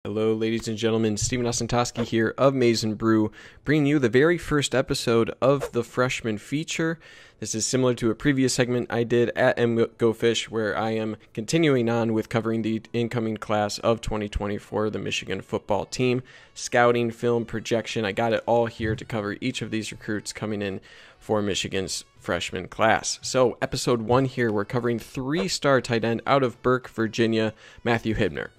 Hello, ladies and gentlemen. Steven Osentoski here of Maize and Brew, bringing you the very first episode of the freshman feature. This is similar to a previous segment I did at MnB Fish, where I am continuing on with covering the incoming class of 2024, the Michigan football team, scouting, film, projection. I got it all here to cover each of these recruits coming in for Michigan's freshman class. So, episode 1 here, we're covering 3-star tight end out of Burke, Virginia, Matthew Hibner.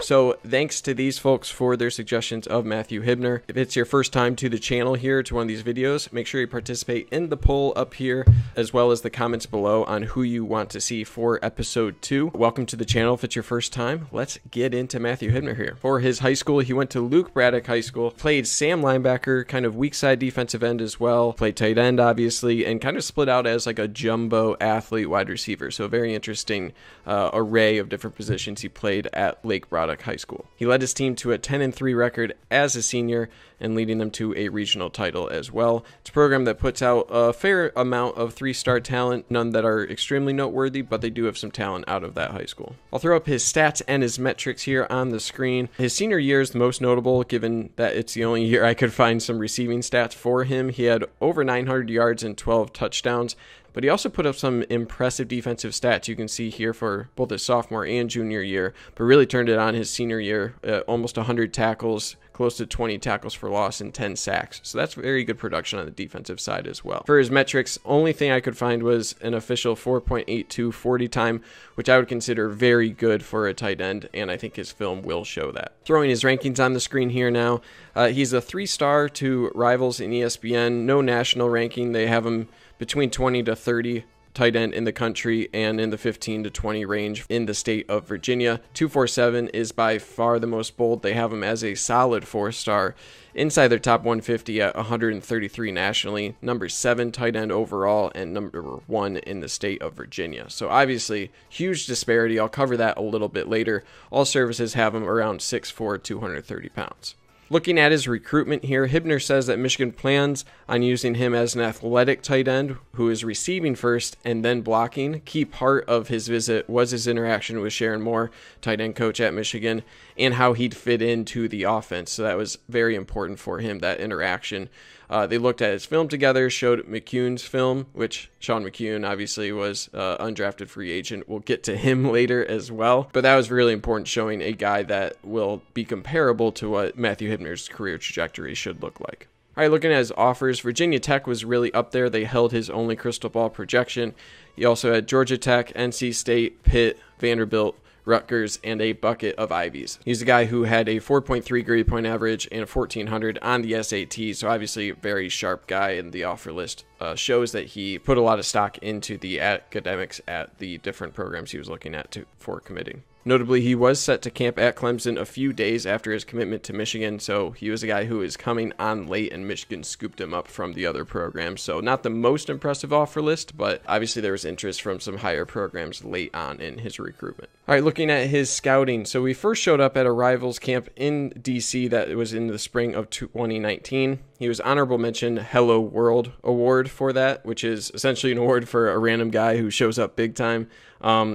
So thanks to these folks for their suggestions of Matthew Hibner. If it's your first time to the channel here, to one of these videos, make sure you participate in the poll up here, as well as the comments below on who you want to see for episode 2. Welcome to the channel if it's your first time. Let's get into Matthew Hibner here. For his high school, he went to Luke Braddock High School, played Sam linebacker, kind of weak side defensive end as well, played tight end obviously, and kind of split out as like a jumbo athlete wide receiver. So a very interesting array of different positions he played at Lake Braddock High School. He led his team to a 10-3 record as a senior and leading them to a regional title as well. It's a program that puts out a fair amount of 3-star talent, none that are extremely noteworthy, but they do have some talent out of that high school. I'll throw up his stats and his metrics here on the screen. His senior year is the most notable, given that it's the only year I could find some receiving stats for him. He had over 900 yards and 12 touchdowns. But he also put up some impressive defensive stats you can see here for both his sophomore and junior year, but really turned it on his senior year, almost 100 tackles, close to 20 tackles for loss and 10 sacks. So that's very good production on the defensive side as well. For his metrics, only thing I could find was an official 4.82 40 time, which I would consider very good for a tight end, and I think his film will show that. Throwing his rankings on the screen here now, he's a 3-star to rivals in ESPN, no national ranking. They have him between 20 to 30 tight end in the country and in the 15 to 20 range in the state of Virginia. 247 is by far the most bold. They have him as a solid 4-star inside their top 150 at 133 nationally, number 7 tight end overall, and number 1 in the state of Virginia. So obviously, huge disparity. I'll cover that a little bit later. All services have him around 6'4", 230 pounds. Looking at his recruitment here, Hibner says that Michigan plans on using him as an athletic tight end who is receiving first and then blocking. Key part of his visit was his interaction with Sharon Moore, tight end coach at Michigan, and how he'd fit into the offense. So that was very important for him, that interaction. They looked at his film together, showed McCune's film, which Sean McCune obviously was undrafted free agent. We'll get to him later as well. But that was really important, showing a guy that will be comparable to what Matthew Hibner's career trajectory should look like. All right, looking at his offers, Virginia Tech was really up there. They held his only crystal ball projection. He also had Georgia Tech, NC State, Pitt, Vanderbilt, Rutgers, and a bucket of Ivies. He's a guy who had a 4.3 grade point average and a 1400 on the SAT, so obviously a very sharp guy, and the offer list shows that he put a lot of stock into the academics at the different programs he was looking at for committing. Notably, he was set to camp at Clemson a few days after his commitment to Michigan, so he was a guy who is coming on late, and Michigan scooped him up from the other programs. So not the most impressive offer list, but obviously there was interest from some higher programs late on in his recruitment. All right, looking at his scouting. So we first showed up at a rivals camp in DC that was in the spring of 2019. He was honorable mention Hello World Award for that, which is essentially an award for a random guy who shows up big time.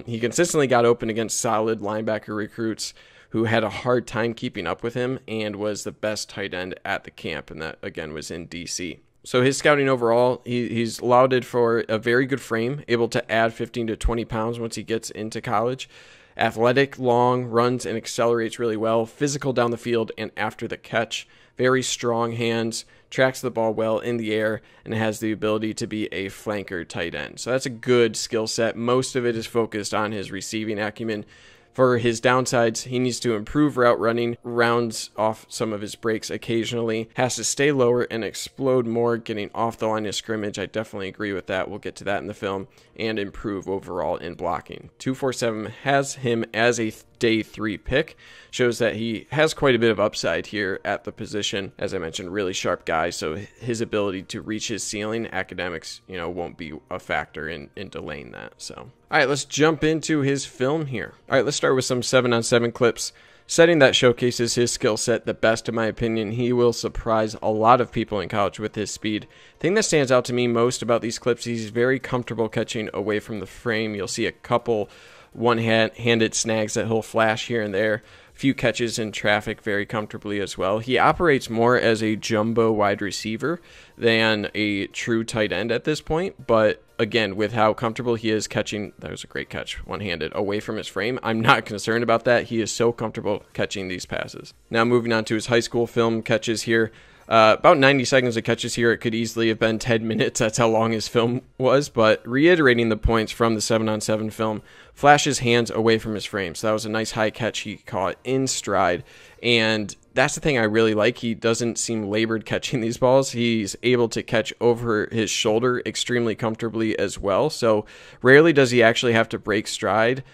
He consistently got open against solid linebacker recruits who had a hard time keeping up with him, and was the best tight end at the camp, and that again was in DC. So his scouting overall, he's lauded for a very good frame, able to add 15 to 20 pounds once he gets into college. Athletic, long, runs and accelerates really well, physical down the field and after the catch, very strong hands, tracks the ball well in the air, and has the ability to be a flanker tight end. So that's a good skill set. Most of it is focused on his receiving acumen. For his downsides, he needs to improve route running, rounds off some of his breaks occasionally, has to stay lower and explode more getting off the line of scrimmage. I definitely agree with that. We'll get to that in the film, and improve overall in blocking. 247 has him as a day 3 pick, shows that he has quite a bit of upside here at the position. As I mentioned, really sharp guy, so his ability to reach his ceiling, academics, won't be a factor in delaying that. So, all right, let's jump into his film here. All right, let's start with some 7-on-7 clips. Setting that showcases his skill set the best, in my opinion. He will surprise a lot of people in college with his speed. The thing that stands out to me most about these clips, he's very comfortable catching away from the frame. You'll see a couple one-handed snags that he'll flash here and there. A few catches in traffic very comfortably as well. He operates more as a jumbo wide receiver than a true tight end at this point, but again, with how comfortable he is catching, that was a great catch, one-handed, away from his frame, I'm not concerned about that. He is so comfortable catching these passes. Now moving on to his high school film catches here. About 90 seconds of catches here. It could easily have been 10 minutes. That's how long his film was. But reiterating the points from the 7-on-7 film, flashes hands away from his frame. So that was a nice high catch. He caught in stride. And that's the thing I really like. He doesn't seem labored catching these balls. He's able to catch over his shoulder extremely comfortably as well. So rarely does he actually have to break stride.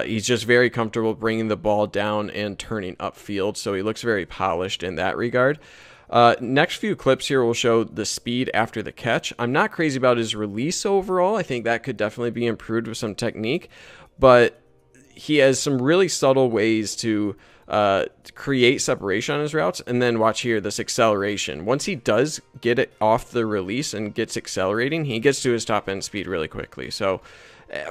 He's just very comfortable bringing the ball down and turning upfield. So he looks very polished in that regard. Next few clips here will show the speed after the catch. I'm not crazy about his release overall. I think that could definitely be improved with some technique, but he has some really subtle ways to create separation on his routes. And then watch here, this acceleration. Once he does get it off the release and gets accelerating, he gets to his top end speed really quickly. So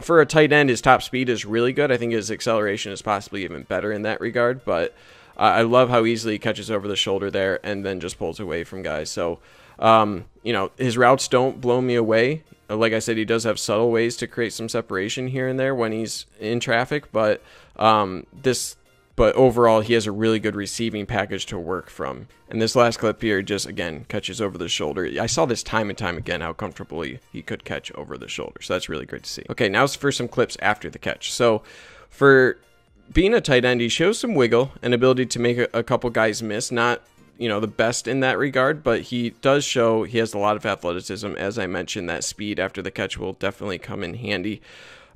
for a tight end, his top speed is really good. I think his acceleration is possibly even better in that regard, but I love how easily he catches over the shoulder there and then just pulls away from guys. So, you know, his routes don't blow me away. Like I said, he does have subtle ways to create some separation here and there when he's in traffic, but overall, he has a really good receiving package to work from. And this last clip here just, again, catches over the shoulder. I saw this time and time again, how comfortably he could catch over the shoulder. So that's really great to see. Okay, now for some clips after the catch. So for being a tight end, he shows some wiggle and ability to make a couple guys miss. Not, you know, the best in that regard, but he does show he has a lot of athleticism. As I mentioned, that speed after the catch will definitely come in handy.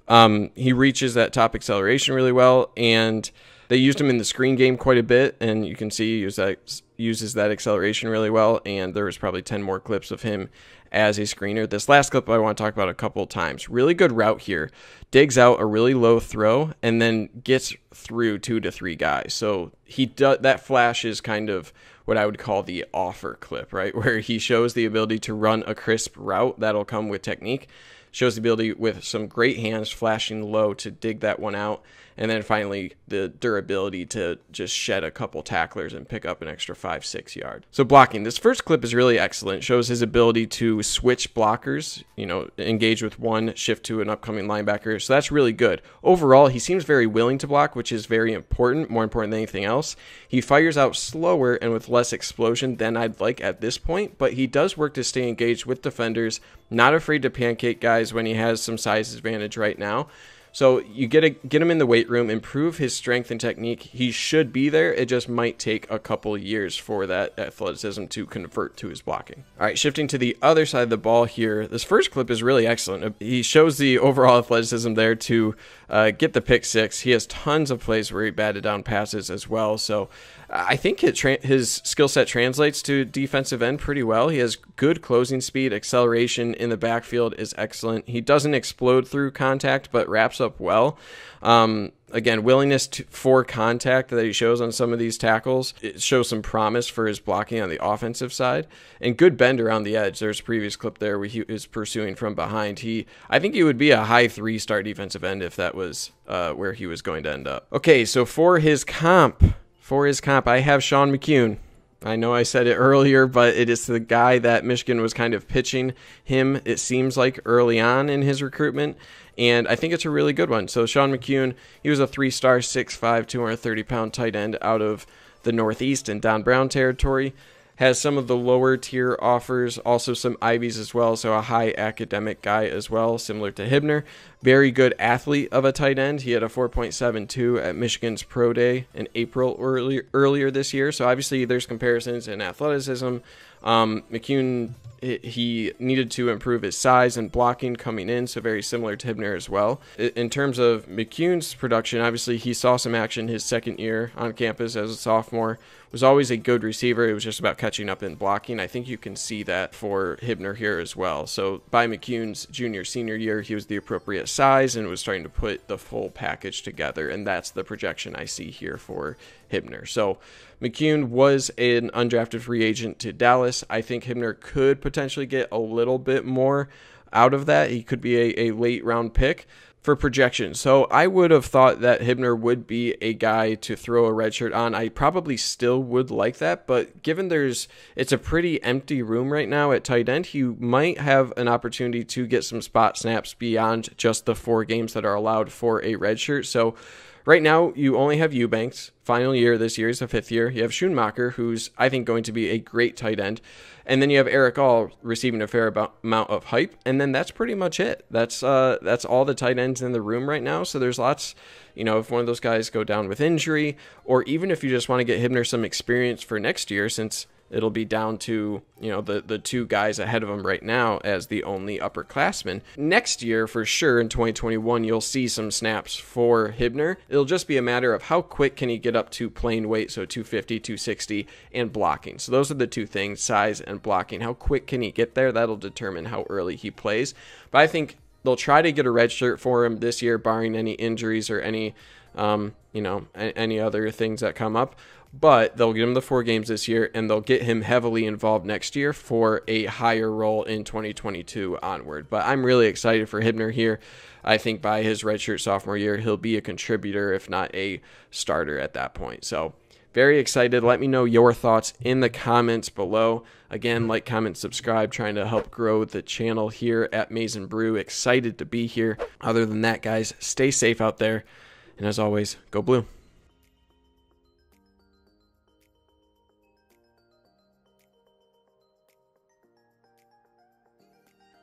He reaches that top acceleration really well, and they used him in the screen game quite a bit, and you can see he uses that acceleration really well, and there was probably 10 more clips of him as a screener. This last clip I want to talk about a couple of times. Really good route here. Digs out a really low throw and then gets through 2 to 3 guys. So that flash is kind of what I would call the offer clip, right? Where he shows the ability to run a crisp route that'll come with technique. Shows the ability with some great hands flashing low to dig that one out. And then finally, the durability to just shed a couple tacklers and pick up an extra 5-6 yards. So blocking. This first clip is really excellent. Shows his ability to switch blockers, you know, engage with one, shift to an upcoming linebacker. So that's really good. Overall, he seems very willing to block, which is very important, more important than anything else. He fires out slower and with less explosion than I'd like at this point, but he does work to stay engaged with defenders, not afraid to pancake guys when he has some size advantage right now. So you get him in the weight room, improve his strength and technique. He should be there. It just might take a couple years for that athleticism to convert to his blocking. All right, shifting to the other side of the ball here. This first clip is really excellent. He shows the overall athleticism there to get the pick 6. He has tons of plays where he batted down passes as well. So I think his skill set translates to defensive end pretty well. He has good closing speed. Acceleration in the backfield is excellent. He doesn't explode through contact, but wraps up well. Again, willingness for contact that he shows on some of these tackles, it shows some promise for his blocking on the offensive side, and good bend around the edge. There's a previous clip there where he is pursuing from behind. I think he would be a high 3-star defensive end if that was where he was going to end up. Okay, so for his comp, I have Sean McKeon. I know I said it earlier, but it is the guy that Michigan was kind of pitching him, it seems like, early on in his recruitment, and I think it's a really good one. So Sean McKeon, he was a 3-star, 6'5", 230-pound tight end out of the Northeast and Don Brown territory. Has some of the lower tier offers, also some Ivies as well, so a high academic guy as well, similar to Hibner. Very good athlete of a tight end. He had a 4.72 at Michigan's Pro Day in April earlier this year, so obviously there's comparisons in athleticism. McKeon, he needed to improve his size and blocking coming in, so very similar to Hibner as well. In terms of McKeon's production, obviously he saw some action his second year on campus as a sophomore. Was always a good receiver. It was just about catching up in blocking. I think you can see that for Hibner here as well. So by McKeon's senior year, he was the appropriate size and was starting to put the full package together, and that's the projection I see here for Hibner. So McKeon was an undrafted free agent to Dallas. I think Hibner could potentially get a little bit more out of that. He could be a late round pick, For projections, so I would have thought that Hibner would be a guy to throw a red shirt on. I probably still would like that, but given it's a pretty empty room right now at tight end, he might have an opportunity to get some spot snaps beyond just the 4 games that are allowed for a red shirt. So right now, you only have Eubanks, final year this year, is the 5th year. You have Schoonmaker, who's, I think, going to be a great tight end. And then you have Eric All receiving a fair amount of hype. And then that's pretty much it. That's all the tight ends in the room right now. So there's lots, if one of those guys go down with injury, or even if you just want to get Hibner some experience for next year, since it'll be down to, the 2 guys ahead of him right now as the only upperclassmen. Next year, for sure, in 2021, you'll see some snaps for Hibner. It'll just be a matter of how quick can he get up to playing weight, so 250, 260, and blocking. So those are the 2 things, size and blocking. How quick can he get there? That'll determine how early he plays. But I think they'll try to get a red shirt for him this year, barring any injuries or any other things that come up. But they'll get him the 4 games this year, and they'll get him heavily involved next year for a higher role in 2022 onward. But I'm really excited for Hibner here. I think by his redshirt sophomore year, he'll be a contributor, if not a starter at that point. So very excited. Let me know your thoughts in the comments below. Again, like, comment, subscribe, trying to help grow the channel here at Maize and Brew. Excited to be here. Other than that, guys, stay safe out there. And as always, go Blue.